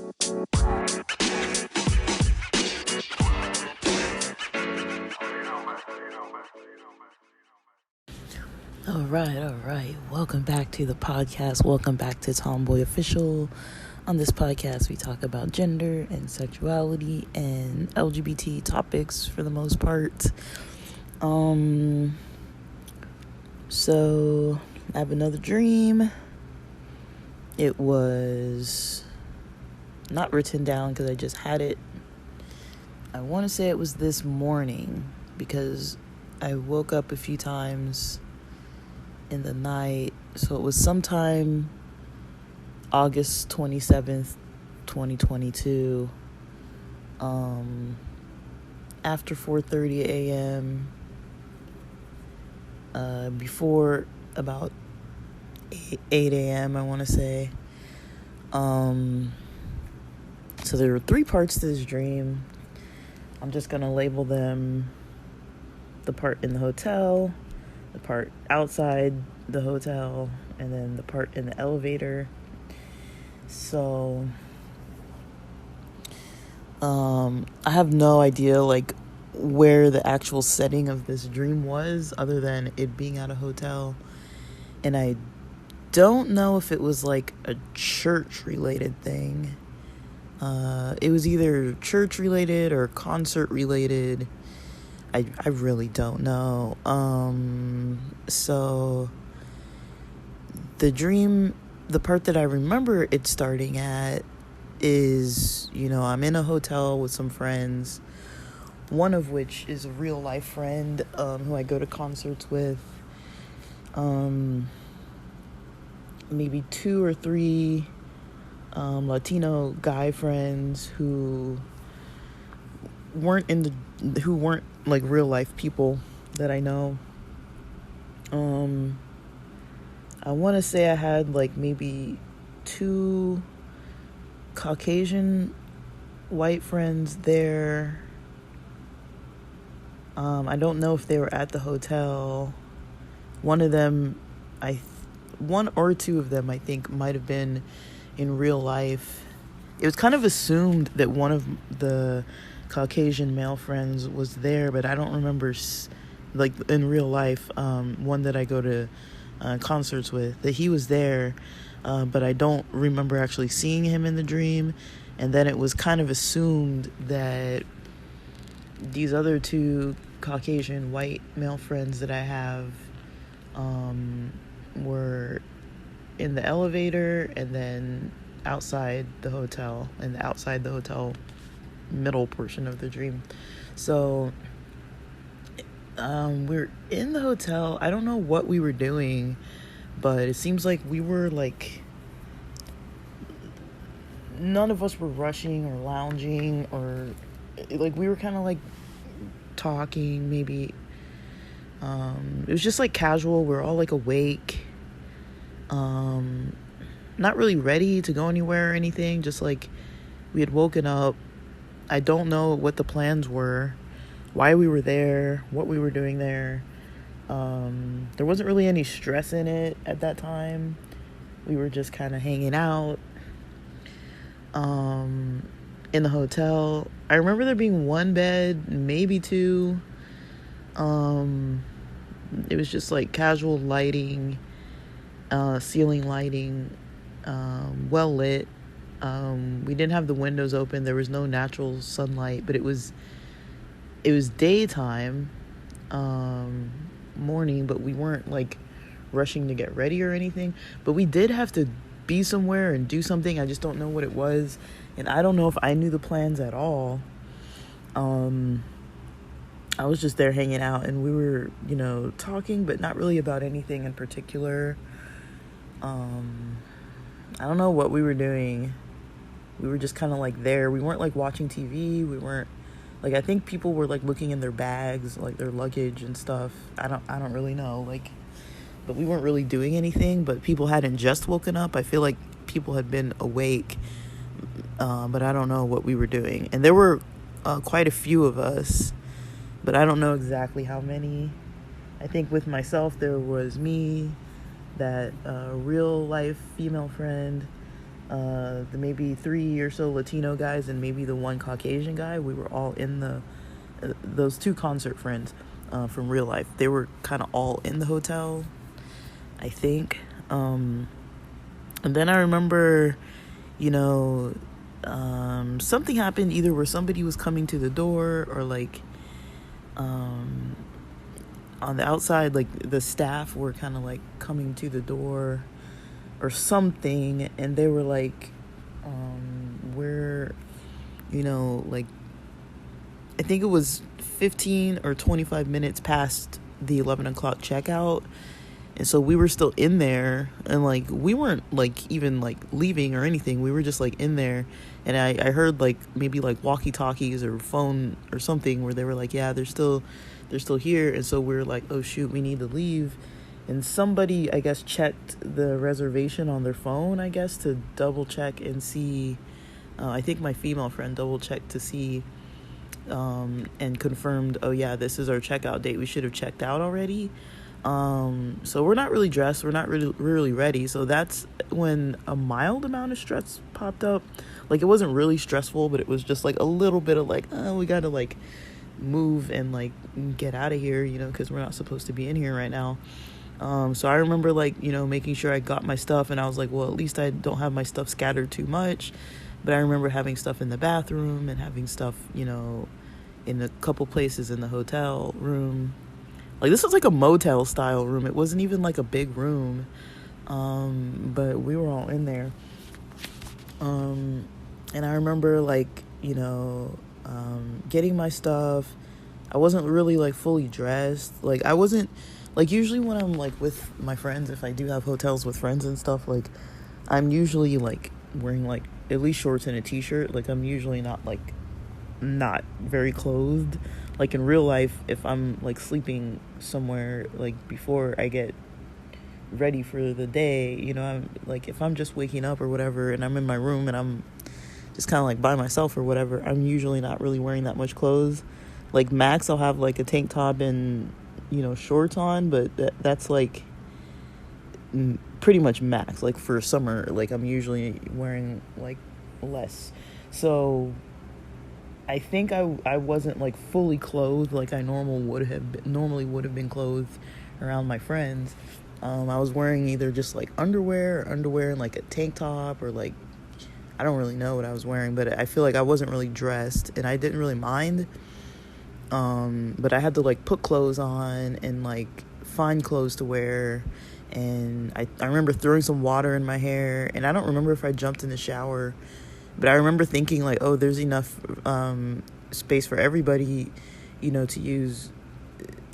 All right. Welcome back to the podcast. Welcome back to Tomboy Official. On this podcast, we talk about gender and sexuality and LGBT topics for the most part. So I have another dream. It was not written down because I just had it. I want to say it was this morning because I woke up a few times in the night. So it was sometime August 27th, 2022, after 4:30 a.m., before about 8 a.m., I want to say. So there were 3 parts to this dream. I'm just going to label them: the part in the hotel, the part outside the hotel, and then the part in the elevator. So, I have no idea, where the actual setting of this dream was, other than it being at a hotel. And I don't know if it was, a church-related thing. It was either church-related or concert-related. I really don't know. So the dream, the part that I remember it starting at is, I'm in a hotel with some friends, one of which is a real life friend, who I go to concerts with. Maybe 2 or 3, Latino guy friends who weren't real life people that I know. I want to say I had maybe 2 Caucasian white friends there. I don't know if they were at the hotel. One or 2 of them, I think, might have been in real life. It was kind of assumed that one of the Caucasian male friends was there, but I don't remember, in real life, one that I go to concerts with, that he was there, but I don't remember actually seeing him in the dream. And then it was kind of assumed that these other 2 Caucasian white male friends that I have were in the elevator and then outside the hotel, middle portion of the dream. So we're in the hotel. I don't know what we were doing, but it seems like we were none of us were rushing or lounging, or we were kind of talking, maybe. It was just casual. We were all awake, not really ready to go anywhere or anything, just we had woken up. I don't know what the plans were, why we were there, what we were doing there. There wasn't really any stress in it at that time. We were just kind of hanging out in the hotel. I remember there being 1 bed, maybe 2. It was just casual lighting, ceiling lighting, well lit. We didn't have the windows open. There was no natural sunlight, but it was daytime, morning, but we weren't rushing to get ready or anything. But we did have to be somewhere and do something. I just don't know what it was, and I don't know if I knew the plans at all. I was just there hanging out, and we were, talking, but not really about anything in particular. I don't know what we were doing. We were just kind of there. We weren't watching TV. We weren't I think people were looking in their bags, their luggage and stuff. I don't really know. But we weren't really doing anything. But people hadn't just woken up. I feel like people had been awake, but I don't know what we were doing. And there were quite a few of us, but I don't know exactly how many. I think with myself there was me, that real life female friend, The maybe 3 or so Latino guys and maybe the one Caucasian guy. We were all in those two concert friends from real life. They were kind of all in the hotel, I think. And then I remember, you know, something happened either where somebody was coming to the door or like on the outside, like the staff were kind of like coming to the door or something, and they were like, we're, you know, like, I think it was 15 or 25 minutes past the 11 o'clock checkout. And so we were still in there, and like we weren't like even like leaving or anything. We were just like in there, and I heard like maybe like walkie talkies or phone or something where they were like, yeah, they're still here. And so we were like, oh shoot, we need to leave. And somebody, I guess, checked the reservation on their phone, I guess, to double check and see. I think my female friend double checked to see and confirmed, oh yeah, this is our checkout date. We should have checked out already. So we're not really dressed. We're not really ready. So that's when a mild amount of stress popped up. Like, it wasn't really stressful, but it was just like a little bit of like, we got to like move and like get out of here, you know, because we're not supposed to be in here right now. So I remember like, you know, making sure I got my stuff, and I was like, well, at least I don't have my stuff scattered too much. But I remember having stuff in the bathroom and having stuff, you know, in a couple places in the hotel room. Like, this was like a motel style room. It wasn't even like a big room. But we were all in there. And I remember like, you know, getting my stuff. I wasn't really like fully dressed. Like, I wasn't like, usually when I'm like with my friends, if I do have hotels with friends and stuff, like I'm usually like wearing like at least shorts and a t-shirt. Like, I'm usually not very clothed. Like, in real life, if I'm like sleeping somewhere, like before I get ready for the day, you know, I'm like, if I'm just waking up or whatever and I'm in my room and I'm just kind of like by myself or whatever, I'm usually not really wearing that much clothes. Like, max, I'll have like a tank top and, you know, shorts on, but that's like pretty much max. Like, for summer, like I'm usually wearing like less. So I think I wasn't like fully clothed like I normally would have been clothed around my friends. I was wearing either just like underwear and like a tank top, or like, I don't really know what I was wearing, but I feel like I wasn't really dressed, and I didn't really mind. But I had to like put clothes on and like find clothes to wear. And I remember throwing some water in my hair, and I don't remember if I jumped in the shower, but I remember thinking like, oh, there's enough space for everybody, you know, to use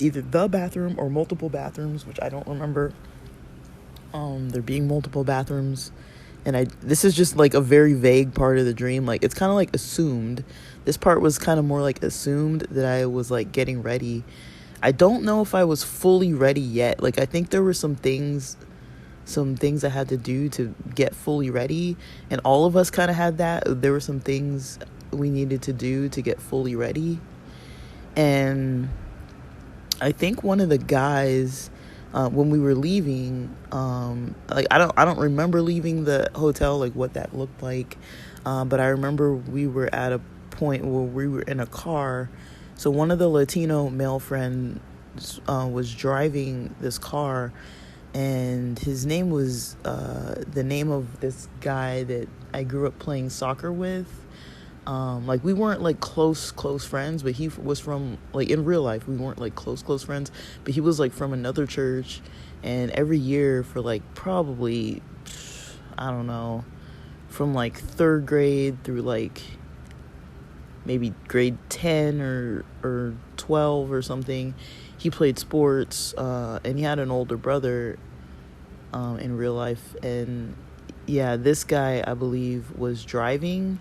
either the bathroom or multiple bathrooms, which I don't remember there being multiple bathrooms. And this is just like a very vague part of the dream. Like, it's kind of like assumed. This part was kind of more like assumed that I was like getting ready. I don't know if I was fully ready yet. Like, I think there were some things I had to do to get fully ready, and all of us kind of had that. There were some things we needed to do to get fully ready. And I think one of the guys, when we were leaving, like, I don't remember leaving the hotel, like what that looked like, but I remember we were at a point where we were in a car. So one of the Latino male friends was driving this car, and his name was the name of this guy that I grew up playing soccer with. Like, we weren't like close friends, but he was from, like, in real life we weren't like close friends, but he was like from another church. And every year for like probably, I don't know, from like 3rd grade through like maybe grade 10 or 12 or something, he played sports, and he had an older brother in real life. And yeah, this guy, I believe, was driving.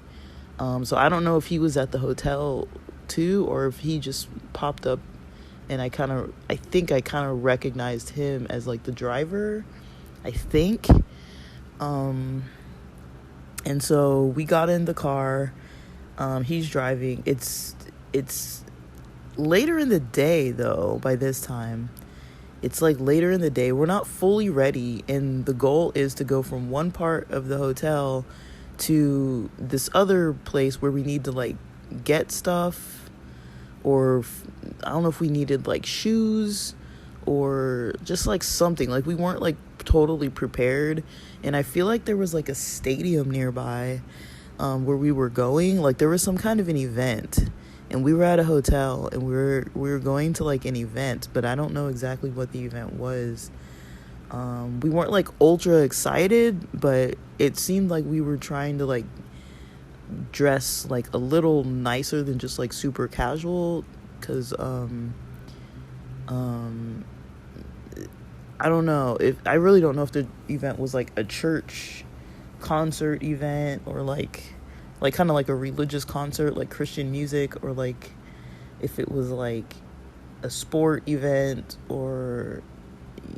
So I don't know if he was at the hotel too, or if he just popped up, and I think I kind of recognized him as like the driver, I think. And so we got in the car. He's driving. It's later in the day though by this time, It's like later in the day. We're not fully ready, and the goal is to go from one part of the hotel to this other place where we need to like get stuff, or I don't know if we needed like shoes or just like something. Like we weren't like totally prepared, and I feel like there was like a stadium nearby where we were going. Like there was some kind of an event, and we were at a hotel, and we were going to like an event, but I don't know exactly what the event was. We weren't like ultra excited, but it seemed like we were trying to like dress like a little nicer than just like super casual, because I don't know if I really don't know if the event was like a church concert event, or like kind of like a religious concert, like Christian music, or like if it was like a sport event, or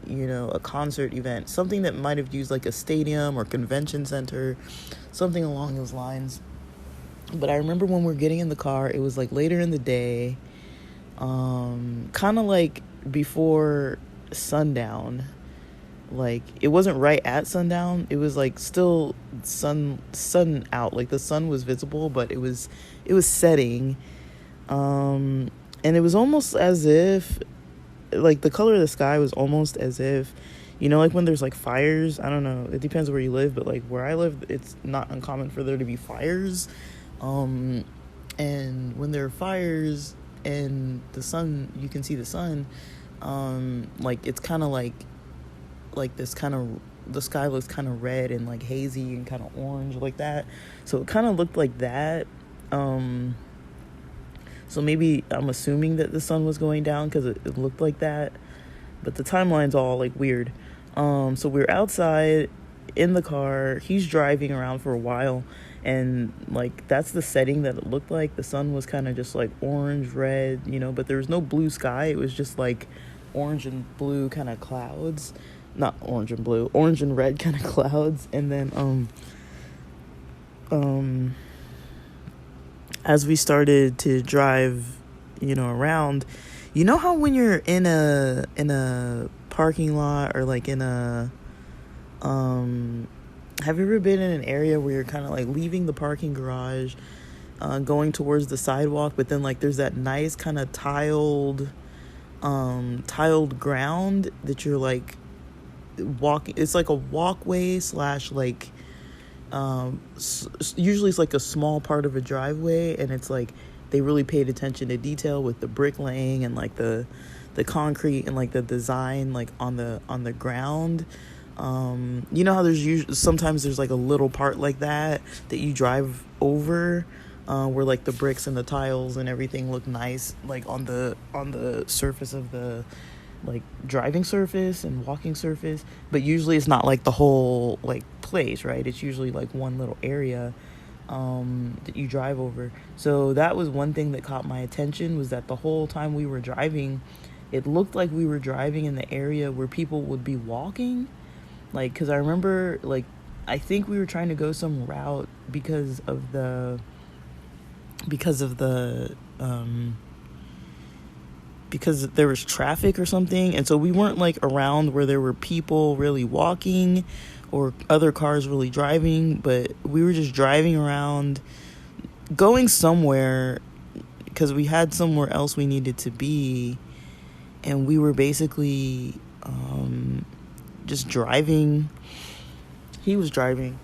a concert event, something that might have used like a stadium or convention center, something along those lines. But I remember when we were getting in the car, it was like later in the day, kind of like before sundown. Like it wasn't right at sundown, it was like still sun out, like the sun was visible, but it was setting, and it was almost as if like the color of the sky was almost as if, like when there's like fires, I don't know, it depends where you live, but like where I live, it's not uncommon for there to be fires, and when there are fires and the sun, you can see the sun, like it's kind of like this kind of, the sky looks kind of red and like hazy and kind of orange like that, so it kind of looked like that. So maybe I'm assuming that the sun was going down because it looked like that, but the timeline's all like weird. So we were outside in the car, he's driving around for a while, and like that's the setting that it looked like. The sun was kind of just like orange red, but there was no blue sky, it was just like orange and blue kind of clouds. Not orange and blue, orange and red kind of clouds. And then as we started to drive around, how when you're in a parking lot, or like in a have you ever been in an area where you're kind of like leaving the parking garage, going towards the sidewalk, but then like there's that nice kind of tiled ground that you're like walking, it's like a walkway slash like usually it's like a small part of a driveway, and it's like they really paid attention to detail with the bricklaying and like the concrete and like the design like on the ground. How there's sometimes there's like a little part like that you drive over, where like the bricks and the tiles and everything look nice like on the surface of the like driving surface and walking surface, but usually it's not like the whole like place, right? It's usually like one little area that you drive over. So that was one thing that caught my attention, was that the whole time we were driving, it looked like we were driving in the area where people would be walking, like, because I remember like I think we were trying to go some route because of the because there was traffic or something, and so we weren't like around where there were people really walking or other cars really driving, but we were just driving around going somewhere because we had somewhere else we needed to be, and we were basically just driving. He was driving.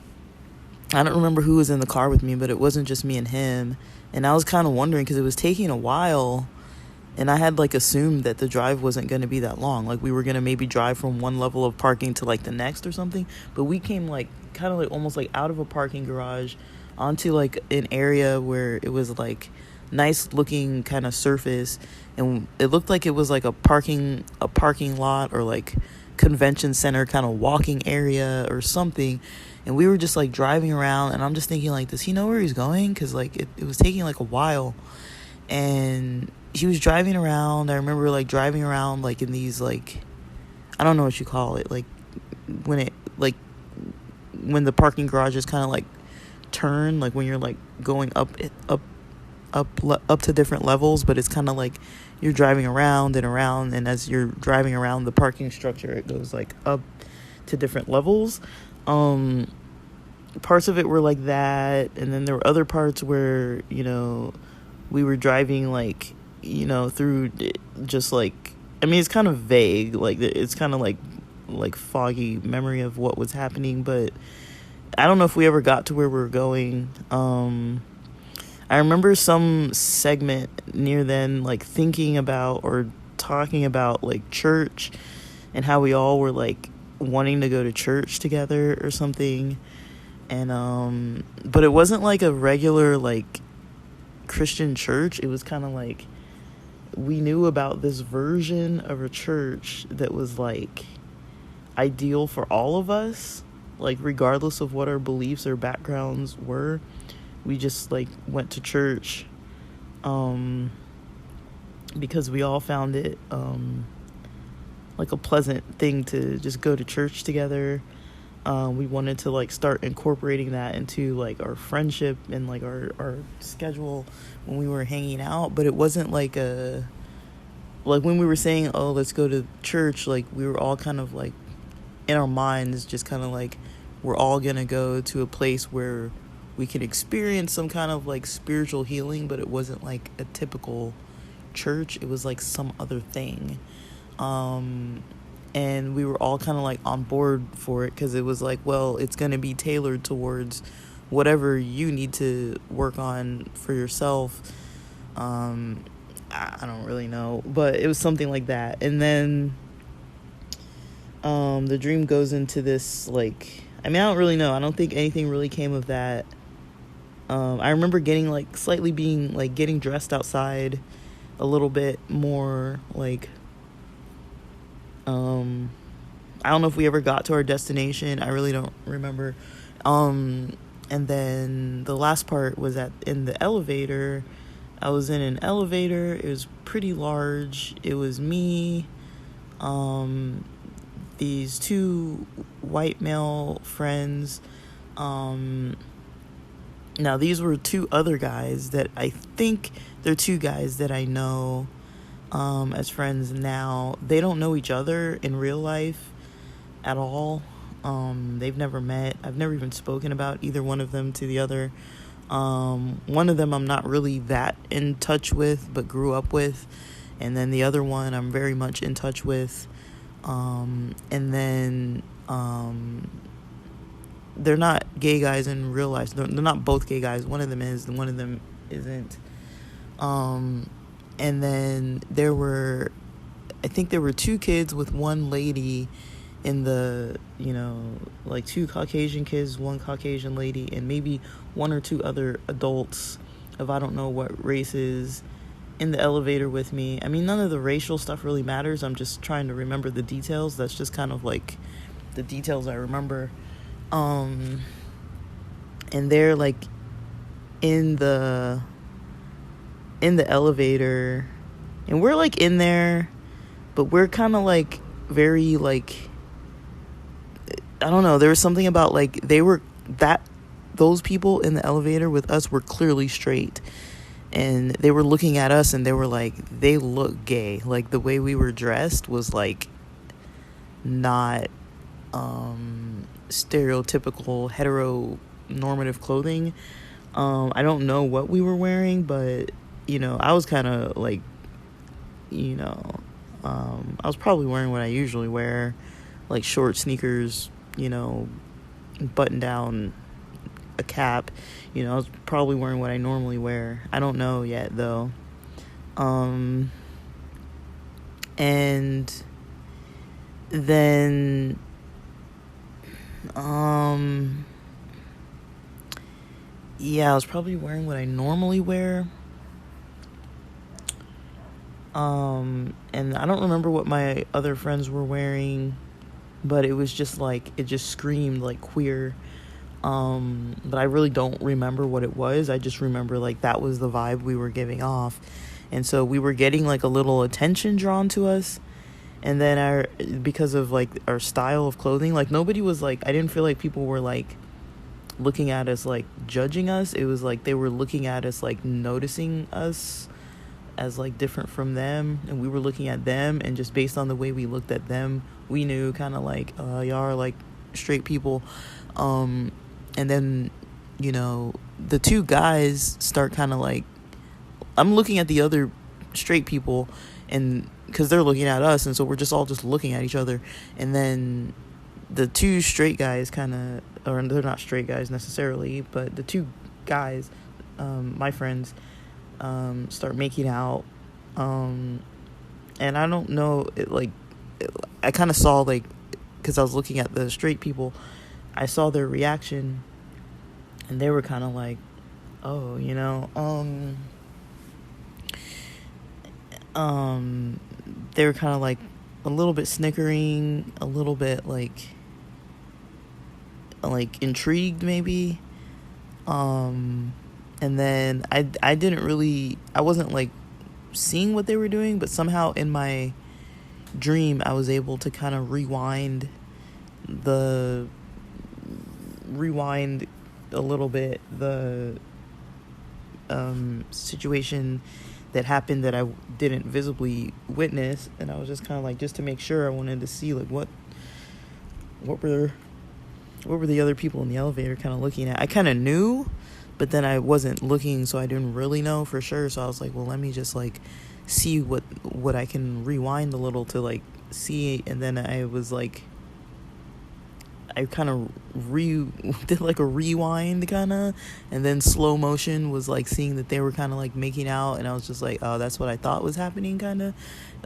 I don't remember who was in the car with me, but it wasn't just me and him, and I was kind of wondering because it was taking a while. And I had like assumed that the drive wasn't going to be that long. Like we were going to maybe drive from one level of parking to like the next or something. But we came like kind of like almost like out of a parking garage onto like an area where it was like nice looking kind of surface. And it looked like it was like a parking lot or like convention center kind of walking area or something. And we were just like driving around, and I'm just thinking like, does he know where he's going? Because like it was taking like a while. And he was driving around. I remember like driving around like in these like, I don't know what you call it, like when the parking garages kind of like turn, like when you're like going up up to different levels, but it's kind of like you're driving around and around, and as you're driving around the parking structure, it goes like up to different levels. Parts of it were like that, and then there were other parts where, you know, we were driving like, you know, through just like, I mean, it's kind of vague, like it's kind of like foggy memory of what was happening, but I don't know if we ever got to where we were going. I remember some segment near then, like thinking about or talking about like church and how we all were like wanting to go to church together or something. And but it wasn't like a regular like Christian church. It was kind of like we knew about this version of a church that was like ideal for all of us, like regardless of what our beliefs or backgrounds were. We just like went to church because we all found it like a pleasant thing to just go to church together. We wanted to like start incorporating that into like our friendship and like our schedule when we were hanging out. But it wasn't like like when we were saying, oh, let's go to church, like we were all kind of like in our minds just kind of like we're all gonna go to a place where we can experience some kind of like spiritual healing, but it wasn't like a typical church. It was like some other thing. And we were all kind of like on board for it because it was like, well, it's going to be tailored towards whatever you need to work on for yourself. I don't really know, but it was something like that. And then the dream goes into this like, I mean, I don't really know. I don't think anything really came of that. I remember getting like slightly being like getting dressed outside a little bit more, like I don't know if we ever got to our destination. I really don't remember. And then the last part was in the elevator. I was in an elevator. It was pretty large. It was me, these two white male friends. Now these were two other guys that I think they're two guys that I know as friends now. They don't know each other in real life at all. They've never met. I've never even spoken about either one of them to the other. One of them I'm not really that in touch with, but grew up with. And then the other one I'm very much in touch with. And then they're not gay guys in real life. They're not both gay guys. One of them is, and one of them isn't. And then I think there were two kids with one lady in the, you know, like two Caucasian kids, one Caucasian lady, and maybe one or two other adults of I don't know what races in the elevator with me. I mean, none of the racial stuff really matters. I'm just trying to remember the details. That's just kind of like the details I remember. And they're like in the elevator, and we're like in there, but we're kind of like very like, I don't know, there was something about like those people in the elevator with us were clearly straight, and they were looking at us and they were like, they look gay. Like the way we were dressed was like not stereotypical heteronormative clothing. I don't know what we were wearing, but you know, I was kind of like, you know, I was probably wearing what I usually wear, like short sneakers, you know, button down, a cap. You know, I was probably wearing what I normally wear. I don't know yet though. And then yeah, I was probably wearing what I normally wear. And I don't remember what my other friends were wearing, but it was just like, it just screamed like queer. But I really don't remember what it was. I just remember like that was the vibe we were giving off. And so we were getting like a little attention drawn to us. And then because of like our style of clothing, like nobody was like, I didn't feel like people were like looking at us like judging us. It was like they were looking at us like noticing us as like different from them, and we were looking at them, and just based on the way we looked at them, we knew kind of like y'all are like straight people. And then, you know, the two guys start kind of like, I'm looking at the other straight people, and because they're looking at us, and so we're just all just looking at each other. And then the two straight guys kind of, or they're not straight guys necessarily, but the two guys, my friends, start making out. And I don't know, I kind of saw, like, because I was looking at the straight people, I saw their reaction, and they were kind of like, oh, you know, they were kind of like a little bit snickering, a little bit like intrigued maybe. And then I didn't really, I wasn't like seeing what they were doing, but somehow in my dream I was able to kind of rewind a little bit the situation that happened that I didn't visibly witness. And I was just kind of like, just to make sure, I wanted to see like what were the other people in the elevator kind of looking at. I kind of knew, but then I wasn't looking, so I didn't really know for sure. So I was like, well, let me just like see what I can rewind a little to like see. And then I was like, I kind of did like a rewind kind of, and then slow motion was like seeing that they were kind of like making out, and I was just like, oh, that's what I thought was happening kind of.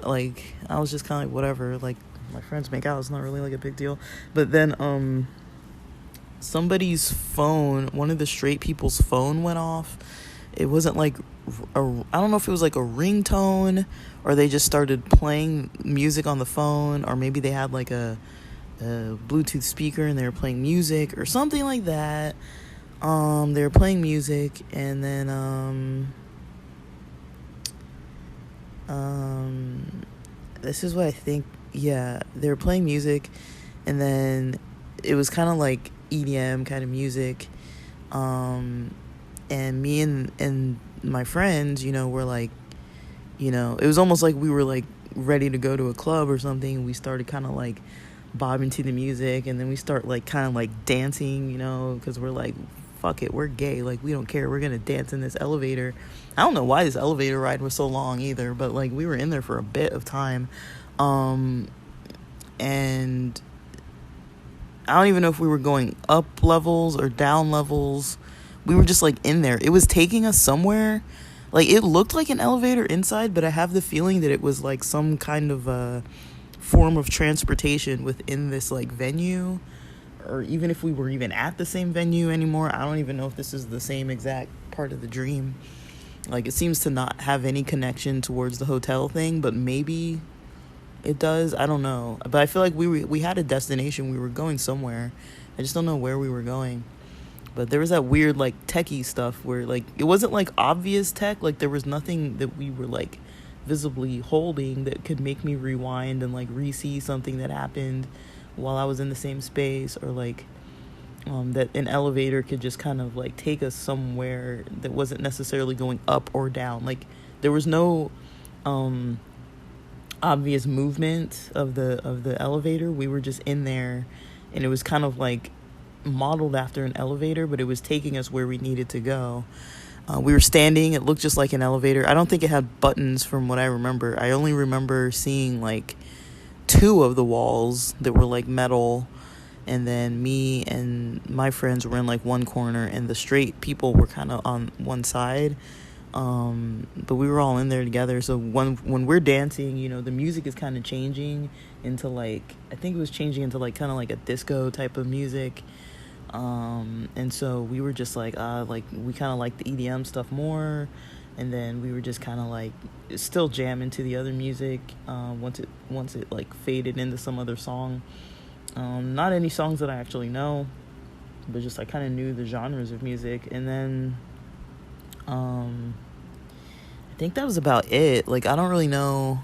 Like, I was just kind of like, whatever, like, my friends make out, it's not really like a big deal. But then somebody's phone, one of the straight people's phone went off. It wasn't like I don't know if it was like a ringtone, or they just started playing music on the phone, or maybe they had like a Bluetooth speaker and they were playing music or something like that. They were playing music, and then this is what I think. Yeah, they were playing music, and then it was kind of like EDM kind of music. And me and my friends, you know, were like, you know, it was almost like we were like ready to go to a club or something. We started kind of like bobbing to the music, and then we start like kind of like dancing, you know, because we're like, fuck it, we're gay, like we don't care, we're gonna dance in this elevator. I don't know why this elevator ride was so long either, but like we were in there for a bit of time. And I don't even know if we were going up levels or down levels. We were just like in there. It was taking us somewhere. Like, it looked like an elevator inside, but I have the feeling that it was like some kind of a form of transportation within this like venue, or even if we were even at the same venue anymore. I don't even know if this is the same exact part of the dream. Like, it seems to not have any connection towards the hotel thing, but maybe it does. I don't know, but I feel like we had a destination. We were going somewhere. I just don't know where we were going. But there was that weird like techie stuff where like it wasn't like obvious tech, like there was nothing that we were like visibly holding that could make me rewind and like re-see something that happened while I was in the same space, or like that an elevator could just kind of like take us somewhere that wasn't necessarily going up or down. Like, there was no obvious movement of the elevator. We were just in there, and it was kind of like modeled after an elevator, but it was taking us where we needed to go. We were standing. It looked just like an elevator. I don't think it had buttons from what I remember. I only remember seeing like 2 of the walls that were like metal, and then me and my friends were in like one corner, and the straight people were kind of on one side. But we were all in there together. So when we're dancing, you know, the music is kind of changing into like, I think it was changing into like kind of like a disco type of music. And so we were just like we kind of like the EDM stuff more, and then we were just kind of like still jamming to the other music once it like faded into some other song. Not any songs that I actually know, but just I kind of knew the genres of music. And then I think that was about it. Like, I don't really know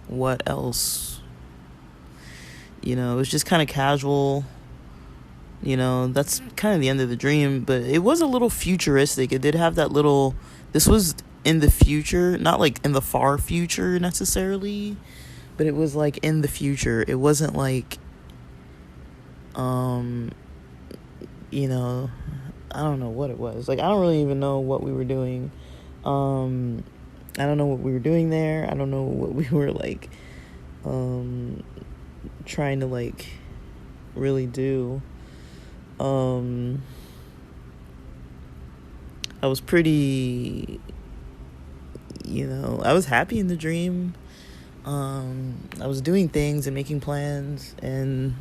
what else, you know. It was just kind of casual. You know, that's kind of the end of the dream, but it was a little futuristic. It did have that little, this was in the future, not like in the far future necessarily, but it was like in the future. It wasn't like, you know, I don't know what it was. Like, I don't really even know what we were doing. I don't know what we were doing there. I don't know what we were like, trying to like really do. I was pretty, you know, I was happy in the dream. I was doing things and making plans, and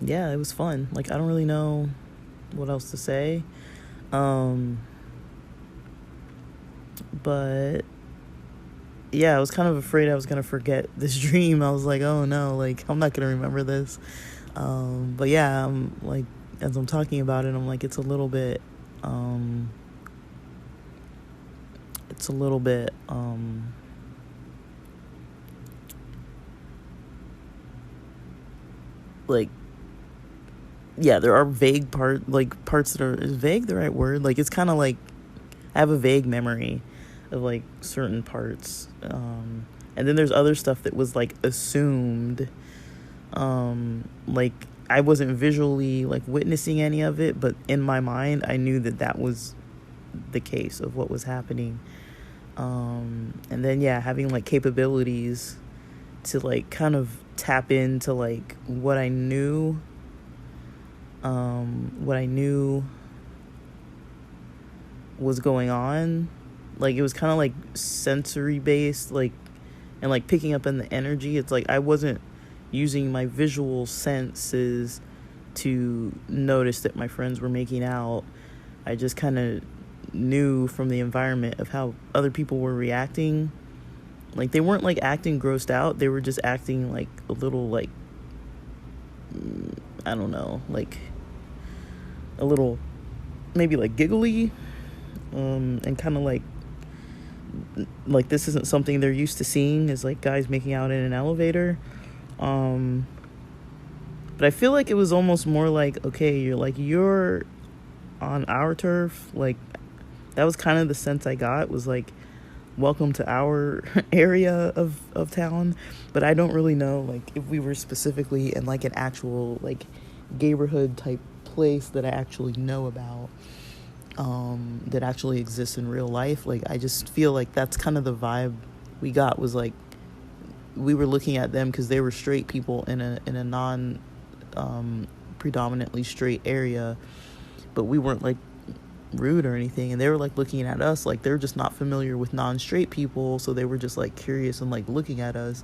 yeah, it was fun. Like, I don't really know what else to say. But yeah, I was kind of afraid I was gonna forget this dream. I was like, oh no, like, I'm not gonna remember this. But yeah, I'm like, as I'm talking about it, I'm like, it's a little bit like, yeah, there are vague parts that are, is vague the right word? Like, it's kind of like, I have a vague memory of like certain parts, and then there's other stuff that was like assumed, like, I wasn't visually like witnessing any of it, but in my mind I knew that that was the case of what was happening. And then yeah, having like capabilities to like kind of tap into like what I knew was going on. Like, it was kind of like sensory based, like, and like picking up in the energy. It's like I wasn't using my visual senses to notice that my friends were making out. I just kind of knew from the environment of how other people were reacting. Like, they weren't like acting grossed out, they were just acting like a little like, I don't know, like a little maybe like giggly, and kind of like this isn't something they're used to seeing, is like guys making out in an elevator. But I feel like it was almost more like, okay, you're on our turf. Like, that was kind of the sense I got, was like, welcome to our area of town. But I don't really know like if we were specifically in like an actual like neighborhood type place that I actually know about, that actually exists in real life. Like, I just feel like that's kind of the vibe we got, was like we were looking at them because they were straight people in a non predominantly straight area, but we weren't like rude or anything, and they were like looking at us like they're just not familiar with non-straight people, so they were just like curious and like looking at us,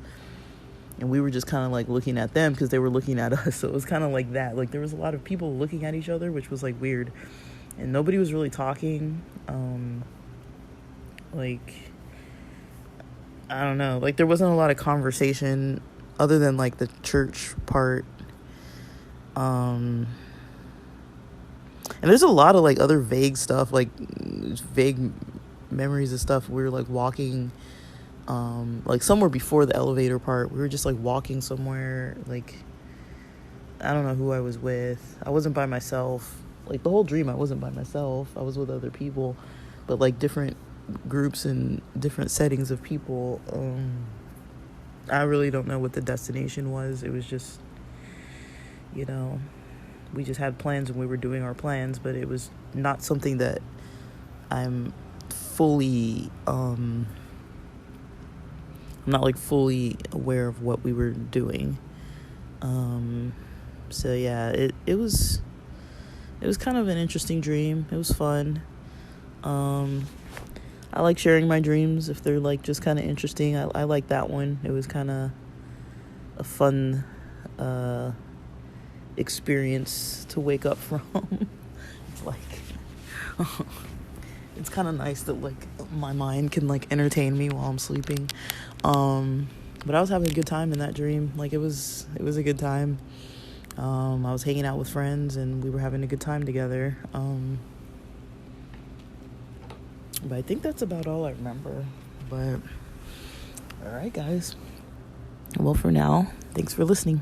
and we were just kind of like looking at them because they were looking at us. So it was kind of like that, like there was a lot of people looking at each other, which was like weird, and nobody was really talking. Like, I don't know, like there wasn't a lot of conversation other than like the church part. And there's a lot of like other vague stuff, like vague memories of stuff. We were like walking, like somewhere before the elevator part, we were just like walking somewhere. Like, I don't know who I was with. I wasn't by myself. Like, the whole dream I wasn't by myself. I was with other people, but like different groups and different settings of people. I really don't know what the destination was. It was just, you know, we just had plans and we were doing our plans, but it was not something that I'm fully, I'm not like fully aware of what we were doing. So yeah, it was kind of an interesting dream. It was fun. I like sharing my dreams if they're like just kind of interesting. I like that one. It was kind of a fun experience to wake up from. It's like it's kind of nice that like my mind can like entertain me while I'm sleeping. But I was having a good time in that dream. Like, it was a good time. I was hanging out with friends and we were having a good time together. But I think that's about all I remember. But all right, guys, Well, for now, thanks for listening.